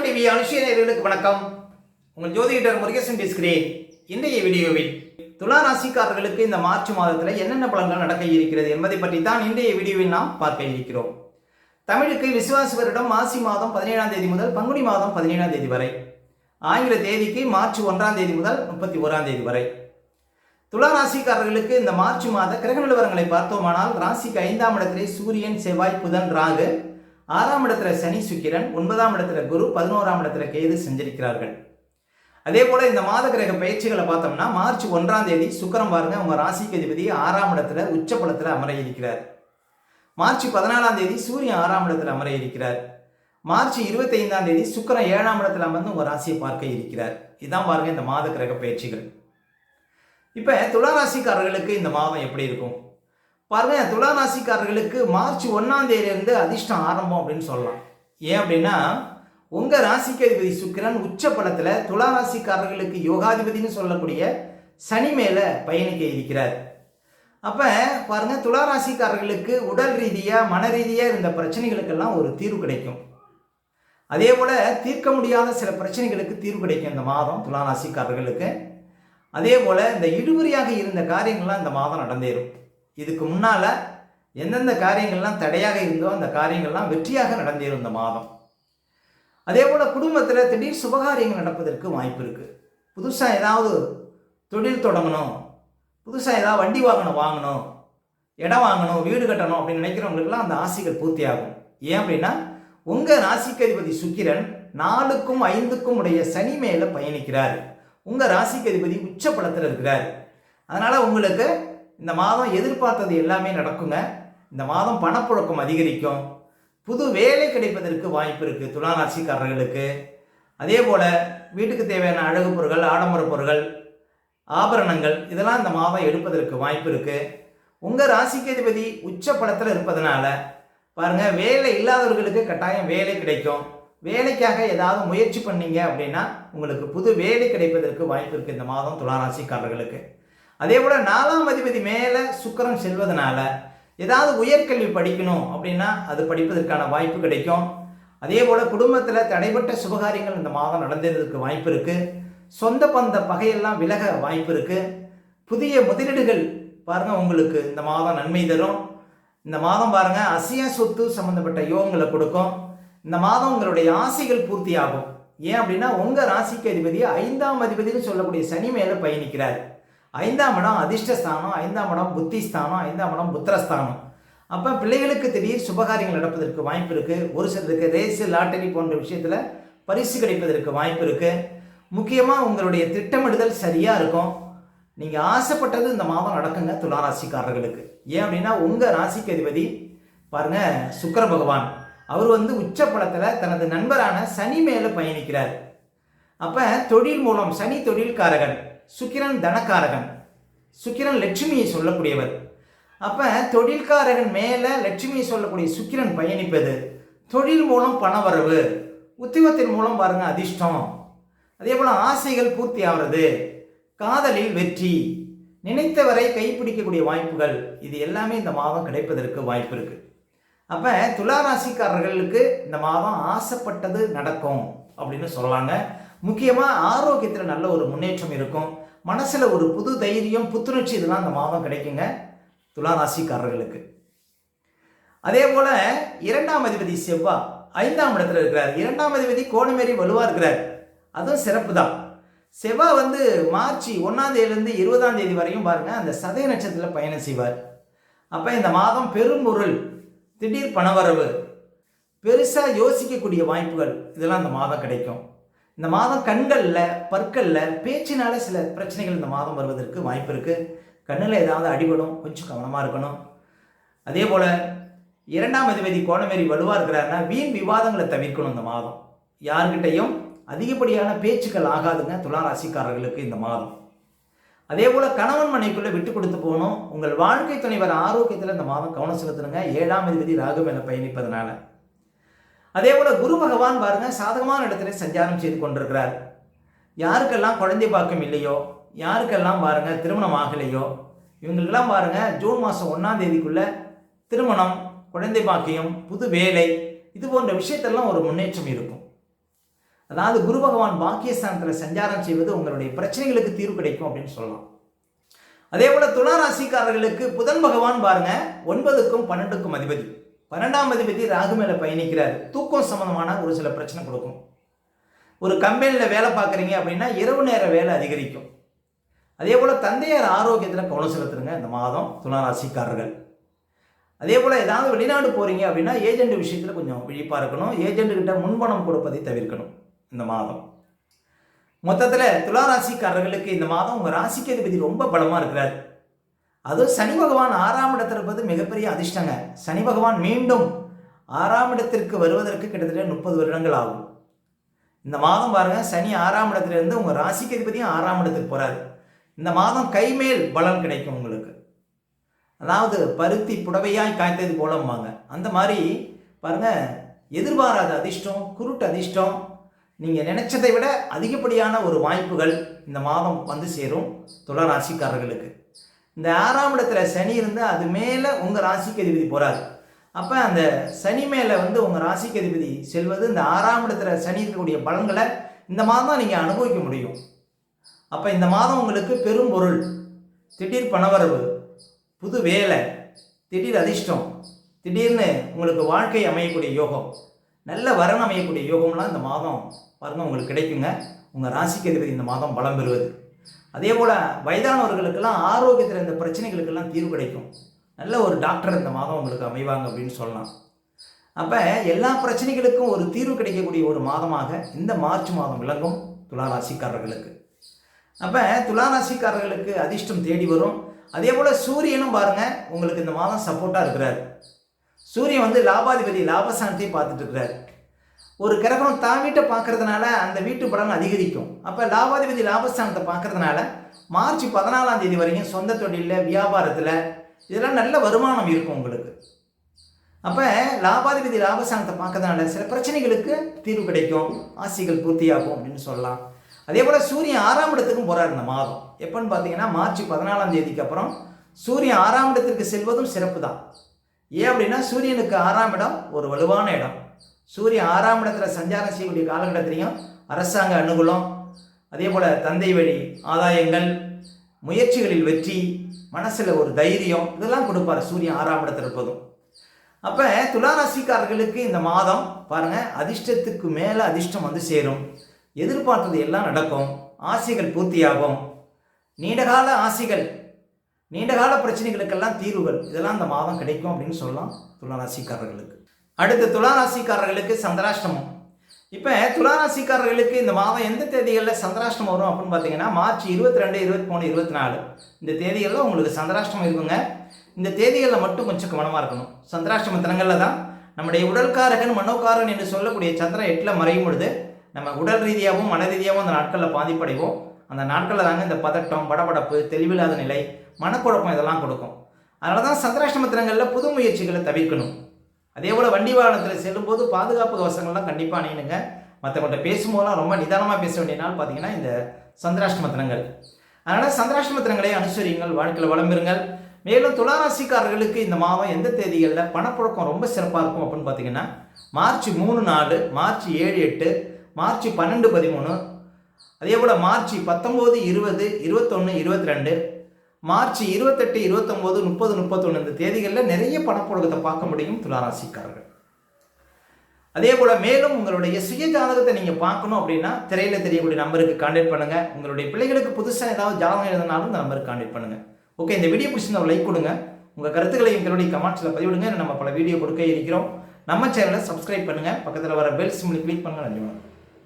TV அனுஷிய நேயர்களுக்கு வணக்கம். உங்கள் ஜோதிடர் முருகேசன் பேசுகிறேன். இன்றைய வீடியோவில் துலா ராசிக்காரர்களுக்கு இந்த மார்ச் மாதத்தில் என்னென்ன பலன்கள் நடக்க இருக்கிறது என்பதை பற்றி தான் இன்றைய வீடியோவில் நாம் பார்க்க இருக்கிறோம். தமிழுக்கு விசுவாச வருடம் மாசி மாதம் 17ஆம் தேதி முதல் பங்குனி மாதம் 17ஆம் தேதி வரை, ஆங்கில தேதிக்கு மார்ச் 1ஆம் தேதி முதல் 31ஆம் தேதி வரை. துலா ராசிக்காரர்களுக்கு இந்த மார்ச் மாத கிரக நிலவரங்களை பார்த்தோமானால், ராசிக்கு 5ஆம் இடத்திலே சூரியன், செவ்வாய், புதன், ராகு, 6ஆம் இடத்துல சனி, சுக்கிரன், 9ஆம் இடத்துல குரு, 11ஆம் இடத்துல கேது சஞ்சரிக்கிறார்கள். அதே போல இந்த மாத கிரக பயிற்சிகளை பார்த்தோம்னா, மார்ச் 1ஆம் தேதி சுக்கிரன் பாருங்க உங்க ராசிக்கு அதிபதி 6ஆம் இடத்துல உச்சபலத்தில் அமர இருக்கிறார். மார்ச் 14ஆம் தேதி சூரியன் 6ஆம் இடத்துல அமர இருக்கிறார். மார்ச் 25ஆம் தேதி சுக்கிரன் 7ஆம் இடத்துல அமர்ந்து உங்க ராசியை பார்க்க இருக்கிறார். இதுதான் பாருங்க இந்த மாத கிரக பயிற்சிகள். இப்ப துலா ராசிக்காரர்களுக்கு இந்த மாதம் எப்படி இருக்கும் பாருங்க. துலா ராசிக்காரர்களுக்கு மார்ச் 1ஆம் தேதியிலிருந்து அதிர்ஷ்டம் ஆரம்பம் அப்படின்னு சொல்லலாம். ஏன் அப்படின்னா, உங்க ராசிக்கு அதிபதி சுக்கிரன் உச்ச பலத்துல துலா ராசிக்காரர்களுக்கு யோகாதிபதினு சொல்லக்கூடிய சனி மேல பயணிக்க இருக்கிறார். அப்ப பாருங்க, துலா ராசிக்காரர்களுக்கு உடல் ரீதியா மன ரீதியா இருந்த பிரச்சனைகளுக்கெல்லாம் ஒரு தீர்வு கிடைக்கும். அதே போல தீர்க்க முடியாத சில பிரச்சனைகளுக்கு தீர்வு கிடைக்கும் இந்த மாதம் துலா ராசிக்காரர்களுக்கு. அதே போல இந்த இழுபறியாக இருந்த காரியங்கள்லாம் இந்த மாதம் நடந்தேறும். இதுக்கு முன்னால எந்தெந்த காரியங்கள்லாம் தடையாக இருந்தோ அந்த காரியங்கள்லாம் வெற்றியாக நடந்தேறும் இந்த மாதம். அதே போல குடும்பத்தில் திடீர் சுபகாரியங்கள் நடப்பதற்கு வாய்ப்பு இருக்கு. புதுசாக ஏதாவது தொழில் தொடங்கணும், புதுசாக ஏதாவது வண்டி வாங்கணும், இடம் வாங்கணும், வீடு கட்டணும் அப்படின்னு நினைக்கிறவங்களுக்குலாம் அந்த ஆசைகள் பூர்த்தி ஆகும். ஏன் அப்படின்னா, உங்க ராசிக்கு அதிபதி சுக்கிரன் 4க்கும் 5க்கும் உடைய சனி மேல பயணிக்கிறார். உங்க ராசிக்கு அதிபதி உச்ச பலத்தில் இருக்கிறார். அதனால உங்களுக்கு இந்த மாதம் எதிர்பார்த்தது எல்லாமே நடக்குங்க. இந்த மாதம் பணப்புழக்கம் அதிகரிக்கும். புது வேலை கிடைப்பதற்கு வாய்ப்பு இருக்கு துலா ராசிக்காரர்களுக்கு. அதே போல வீட்டுக்கு தேவையான அழகு பொருட்கள், ஆடம்பர பொருட்கள், ஆபரணங்கள் இதெல்லாம் இந்த மாதம் எடுப்பதற்கு வாய்ப்பு இருக்கு. உங்க ராசிக்கு அதிபதி உச்ச பலத்தில் இருப்பதனால பாருங்க, வேலை இல்லாதவர்களுக்கு கட்டாயம் வேலை கிடைக்கும். வேலைக்காக ஏதாவது முயற்சி பண்ணீங்க அப்படின்னா உங்களுக்கு புது வேலை கிடைப்பதற்கு வாய்ப்பு இருக்கு இந்த மாதம் துலா ராசிக்காரர்களுக்கு. அதே போல 4ஆம் அதிபதி மேல சுக்கிரன் செல்வதனால ஏதாவது உயர்கல்வி படிக்கணும் அப்படின்னா அது படிப்பதற்கான வாய்ப்பு கிடைக்கும். அதே போல குடும்பத்தில் தடைபட்ட சுபகாரியங்கள் இந்த மாதம் நடந்ததற்கு வாய்ப்பு இருக்கு. சொந்த பந்த பகையெல்லாம் விலக வாய்ப்பு இருக்கு. புதிய முதலீடுகள் பாருங்க உங்களுக்கு இந்த மாதம் நன்மை தரும். இந்த மாதம் பாருங்க அசையா சொத்து சம்பந்தப்பட்ட யோகங்களை கொடுக்கும். இந்த மாதம் உங்களுடைய ஆசைகள் பூர்த்தி ஆகும். ஏன் அப்படின்னா, உங்க ராசிக்கு அதிபதி 5ஆம் அதிபதினு சொல்லக்கூடிய சனி மேல பயணிக்கிறார். 5ஆம் இடம் அதிர்ஷ்டஸ்தானம், 5ஆம் இடம் புத்திஸ்தானம், 5ஆம் இடம் புத்திரஸ்தானம். அப்போ பிள்ளைகளுக்கு திடீர் சுபகாரியங்கள் நடப்பதற்கு வாய்ப்பு இருக்கு. ஒரு சிலருக்கு ரேஸு, லாட்டரி போன்ற விஷயத்தில் பரிசு கிடைப்பதற்கு வாய்ப்பு இருக்கு. முக்கியமாக உங்களுடைய திட்டமிடுதல் சரியா இருக்கும். நீங்கள் ஆசைப்பட்டது இந்த மாதம் நடக்குங்க துலா ராசிக்காரர்களுக்கு. ஏன் அப்படின்னா, உங்க ராசிக்கு அதிபதி பாருங்க சுக்கிர பகவான் அவர் உச்ச பலத்தில் தனது நண்பரான சனி மேல பயணிக்கிறார். அப்போ தொழில் மூலம் சனி தொழில்காரகன், சுக்கிரன் தனக்காரகன், சுக்கிரன் லட்சுமியை சொல்லக்கூடியவர். அப்ப தொழில்காரகன் மேல லட்சுமியை சொல்லக்கூடிய சுக்கிரன் பயணிப்பது தொழில் மூலம் பணவரவு, உத்தியோகத்தின் மூலம் பாருங்க அதிர்ஷ்டம், அதே போல ஆசைகள் பூர்த்தி ஆகிறது, காதலில் வெற்றி, நினைத்தவரை கைப்பிடிக்கக்கூடிய வாய்ப்புகள், இது எல்லாமே இந்த மாதம் கிடைப்பதற்கு வாய்ப்பு இருக்கு. அப்ப துலா ராசிக்காரர்களுக்கு இந்த மாதம் ஆசைப்பட்டது நடக்கும் அப்படின்னு சொல்லலாங்க. முக்கியமாக ஆரோக்கியத்தில் நல்ல ஒரு முன்னேற்றம் இருக்கும். மனசில் ஒரு புது தைரியம், புத்துணர்ச்சி இதெல்லாம் இந்த மாதம் கிடைக்குங்க துலா ராசிக்காரர்களுக்கு. அதே போல 2ஆம் அதிபதி செவ்வாய் 5ஆம் இடத்துல இருக்கிறார். 2ஆம் அதிபதி கோணமேறி வலுவா இருக்கிறார். அதுவும் சிறப்பு தான். செவ்வாய் மார்ச் 1ஆம் தேதியிலிருந்து 20ஆம் தேதி வரையும் பாருங்க அந்த சதய நட்சத்திரத்தில் பயணம் செய்வார். அப்போ இந்த மாதம் பெரும்பொருள், திடீர் பணவரவு, பெருசா யோசிக்கக்கூடிய வாய்ப்புகள் இதெல்லாம் இந்த மாதம் கிடைக்கும். இந்த மாதம் கண்கள்ல, பற்கள்ல, பேச்சினால சில பிரச்சனைகள் இந்த மாதம் வருவதற்கு வாய்ப்பு இருக்கு. கண்ணில் ஏதாவது அடிபடும், கொஞ்சம் கவனமா இருக்கணும். அதே போல 2ஆம் அதிபதி கோணமேறி வலுவா இருக்கிறாருன்னா வீண் விவாதங்களை தவிர்க்கணும் இந்த மாதம். யார்கிட்டையும் அதிகப்படியான பேச்சுக்கள் ஆகாதுங்க துலா ராசிக்காரர்களுக்கு இந்த மாதம். அதே போல கணவன் மனைக்குள்ள விட்டு கொடுத்து போகணும். உங்கள் வாழ்க்கை துணைவர் ஆரோக்கியத்தில் இந்த மாதம் கவனம் செலுத்தணுங்க, 7ஆம் அதிபதி ராகு மேல பயணிப்பதனால. அதே போல குரு பகவான் பாருங்க சாதகமான இடத்துல சஞ்சாரம் செய்து கொண்டிருக்கிறார். யாருக்கெல்லாம் குழந்தை பாக்கியம் இல்லையோ, யாருக்கெல்லாம் பாருங்க திருமணம் ஆகலையோ, இவங்களுக்கெல்லாம் பாருங்க ஜூன் மாதம் 1ஆம் தேதிக்குள்ள திருமணம், குழந்தை பாக்கியம், புது வேலை, இது போன்ற விஷயத்தெல்லாம் ஒரு முன்னேற்றம் இருக்கும். அதாவது குரு பகவான் பாக்கியஸ்தானத்தில் சஞ்சாரம் செய்வது உங்களுடைய பிரச்சனைகளுக்கு தீர்வு கிடைக்கும் அப்படின்னு சொல்லலாம். அதே போல துலா ராசிக்காரர்களுக்கு புதன் பகவான் பாருங்க 9க்கும் 12க்கும் அதிபதி, 12ஆம் அதிபதி ராகு மேல பயணிக்கிறார். தூக்கம் சம்பந்தமான ஒரு சில பிரச்சனை கொடுக்கும். ஒரு கம்பெனியில் வேலை பார்க்குறீங்க அப்படின்னா இரவு நேர வேலை அதிகரிக்கும். அதே போல் தந்தையார் ஆரோக்கியத்தில் கவனம் செலுத்துருங்க இந்த மாதம் துலா ராசிக்காரர்கள். அதே போல் ஏதாவது வெளிநாடு போகிறீங்க அப்படின்னா ஏஜென்ட் விஷயத்தில் கொஞ்சம் விழிப்பாக இருக்கணும். ஏஜென்ட்டுக்கிட்ட முன்பணம் கொடுப்பதை தவிர்க்கணும் இந்த மாதம். மொத்தத்தில் துலா ராசிக்காரர்களுக்கு இந்த மாதம் உங்கள் ராசிக்கு அதிபதி ரொம்ப பலமாக இருக்கிறார். அதுவும் சனி பகவான் 6ஆம் இடத்தில் இருப்பது மிகப்பெரிய அதிர்ஷ்டங்க. சனி பகவான் மீண்டும் 6ஆம் இடத்திற்கு வருவதற்கு கிட்டத்தட்ட 30 வருடங்கள் ஆகும். இந்த மாதம் பாருங்கள், சனி 6ஆம் இடத்துலேருந்து உங்கள் ராசிக்கு அதிபதியும் 6ஆம் இடத்துக்கு போகிறார். இந்த மாதம் கைமேல் பலன் கிடைக்கும் உங்களுக்கு. அதாவது பருத்தி புடவையாய் காய்த்தது போலம்பாங்க. அந்த மாதிரி பாருங்கள், எதிர்பாராத அதிர்ஷ்டம், குருட்டு அதிர்ஷ்டம், நீங்கள் நினைச்சதை விட அதிகப்படியான ஒரு வாய்ப்புகள் இந்த மாதம் வந்து சேரும் துலா ராசிக்காரர்களுக்கு. இந்த 6ஆம் இடத்துல சனி இருந்து அது மேலே உங்கள் ராசிக்கு அதிபதி போகிறார். அப்போ அந்த சனி மேலே வந்து உங்கள் ராசிக்கு அதிபதி செல்வது, இந்த 6ஆம் இடத்துல சனி இருக்கக்கூடிய பலன்களை இந்த மாதம் தான் நீங்கள் அனுபவிக்க முடியும். அப்போ இந்த மாதம் உங்களுக்கு பெரும் பொருள், திடீர் பணவரவு, புது வேலை, திடீர் அதிர்ஷ்டம், திடீர்னு உங்களுக்கு வாழ்க்கை அமையக்கூடிய யோகம், நல்ல வரன் அமையக்கூடிய யோகம்லாம் இந்த மாதம் பாருங்கள் உங்களுக்கு கிடைக்குங்க. உங்கள் ராசிக்கு அதிபதி இந்த மாதம் பலம் பெறுவது. அதே போல் வயதானவர்களுக்கெல்லாம் ஆரோக்கியத்தில் இந்த பிரச்சனைகளுக்கெல்லாம் தீர்வு கிடைக்கும். நல்ல ஒரு டாக்டர் இந்த மாதம் உங்களுக்கு அமைவாங்க அப்படின்னு சொல்லலாம். அப்போ எல்லா பிரச்சனைகளுக்கும் ஒரு தீர்வு கிடைக்கக்கூடிய ஒரு மாதமாக இந்த மார்ச் மாதம் விளங்கும் துலா ராசிக்காரர்களுக்கு. அப்போ துலா ராசிக்காரர்களுக்கு அதிர்ஷ்டம் தேடி வரும். அதே போல் சூரியனும் பாருங்கள் உங்களுக்கு இந்த மாதம் சப்போர்ட்டாக இருக்கிறார். சூரியன் வந்து லாபாதிபதி லாபஸ்தானத்தையும் பார்த்துட்டு இருக்கிறார். ஒரு கிரகம் தான் வீட்டை பார்க்கறதுனால அந்த வீட்டு பலன் அதிகரிக்கும். அப்போ லாபாதிபதி லாபஸ்தானத்தை பார்க்கறதுனால மார்ச் 14ஆம் தேதி வரைக்கும் சொந்த தொழிலில், வியாபாரத்தில் இதெல்லாம் நல்ல வருமானம் இருக்கும் உங்களுக்கு. அப்போ லாபாதிபதி லாபஸ்தானத்தை பார்க்கறதுனால சில பிரச்சனைகளுக்கு தீர்வு கிடைக்கும், ஆசைகள் பூர்த்தியாகும் அப்படின்னு சொல்லலாம். அதே போல் சூரியன் 6ஆம் இடத்துக்கும் போகிறார் இந்த மாதம். எப்போன்னு பார்த்தீங்கன்னா மார்ச் 14ஆம் தேதிக்கு அப்புறம் சூரியன் 6ஆம் இடத்திற்கு செல்வதும் சிறப்பு தான். ஏன் அப்படின்னா சூரியனுக்கு 6ஆம் இடம் ஒரு வலுவான இடம். சூரியன் 6ஆம் இடத்துல சஞ்சாரம் செய்யக்கூடிய காலகட்டத்திலையும் அரசாங்க அனுகூலம், அதே போல் தந்தை வழி ஆதாயங்கள், முயற்சிகளில் வெற்றி, மனசில் ஒரு தைரியம், இதெல்லாம் கொடுப்பார் சூரியன் 6ஆம் இடத்துல இருப்பதும். அப்போ துலா ராசிக்காரர்களுக்கு இந்த மாதம் பாருங்கள், அதிர்ஷ்டத்துக்கு மேலே அதிர்ஷ்டம் வந்து சேரும். எதிர்பார்த்தது எல்லாம் நடக்கும், ஆசைகள் பூர்த்தியாகும், நீண்டகால ஆசைகள், நீண்டகால பிரச்சனைகளுக்கெல்லாம் தீர்வுகள், இதெல்லாம் இந்த மாதம் கிடைக்கும் அப்படின்னு சொல்லலாம் துலா ராசிக்காரர்களுக்கு. அடுத்து துலா ராசிக்காரர்களுக்கு சந்திராஷ்டமம். இப்போ துலா ராசிக்காரர்களுக்கு இந்த மாதம் எந்த தேதிகளில் சந்திராஷ்டமம் வரும் அப்படின்னு பார்த்தீங்கன்னா மார்ச் 22, 23, 24 இந்த தேதிகளில் உங்களுக்கு சந்திராஷ்டமம் இருக்குங்க. இந்த தேதிகளில் மட்டும் கொஞ்சம் கவனமாக இருக்கணும். சந்திராஷ்டம தினங்களில் தான் நம்முடைய உடல்காரகன் மனோகாரன் என்று சொல்லக்கூடிய சந்திரன் 8ல் மறையும் பொழுது நம்ம உடல் ரீதியாகவும் மன ரீதியாகவும் அந்த நாட்களில் பாதிப்படைவோம். அந்த நாட்களில் தாங்க இந்த பதட்டம், படபடப்பு, தெளிவில்லாத நிலை, மனக்குழப்பம் இதெல்லாம் கொடுக்கும். அதனால தான் சந்திராஷ்டம தினங்களில் புது முயற்சிகளை தவிர்க்கணும். அதே போல் வண்டி வாகனத்தில் செல்லும்போது பாதுகாப்பு கவசங்கள்லாம் கண்டிப்பாக அணியணுங்க. மற்றவங்கள்ட்ட பேசும்போதெல்லாம் ரொம்ப நிதானமாக பேச வேண்டிய நாள் பார்த்தீங்கன்னா இந்த சந்திராஷ்டம தினங்கள். அதனால் சந்திராஷ்டம தினங்களை அனுசரியுங்கள், வாழ்க்கையில் வளம் பெறுங்கள். மேலும் துலா ராசிக்காரர்களுக்கு இந்த மாதம் எந்த தேதிகளில் பணப்புழக்கம் ரொம்ப சிறப்பாக இருக்கும் அப்படின்னு பார்த்தீங்கன்னா மார்ச் 3, 4, மார்ச் 7, 8, மார்ச் 12, 13, அதே போல் மார்ச் 19, 20, 21, 22, மார்ச் 28, 29, 30, 31 இந்த தேதிகளில் நிறைய பணப்புழக்கத்தை பார்க்க முடியும் துலா ராசிக்காரர்கள். அதே போல் மேலும் உங்களுடைய சுய ஜாதகத்தை நீங்கள் பார்க்கணும் அப்படின்னா திரையில் தெரியக்கூடிய நம்பருக்கு கான்டாக்ட் பண்ணுங்கள். உங்களுடைய பிள்ளைகளுக்கு புதுசாக ஏதாவது ஜாதகம் எழுதினாலும் இந்த நம்பருக்கு கான்டாக்ட் பண்ணுங்கள். ஓகே, இந்த வீடியோ பிடிச்சிருந்தா லைக் கொடுங்க. உங்கள் கருத்துக்களை எங்களுடைய கமெண்ட்ஸில் பதிவிடுங்க. நம்ம பல வீடியோ கொடுக்க இருக்கிறோம். நம்ம சேனலை சப்ஸ்கிரைப் பண்ணுங்கள். பக்கத்தில் வர பெல் சிம்மில் கிளிக் பண்ணுங்கள். நன்றி.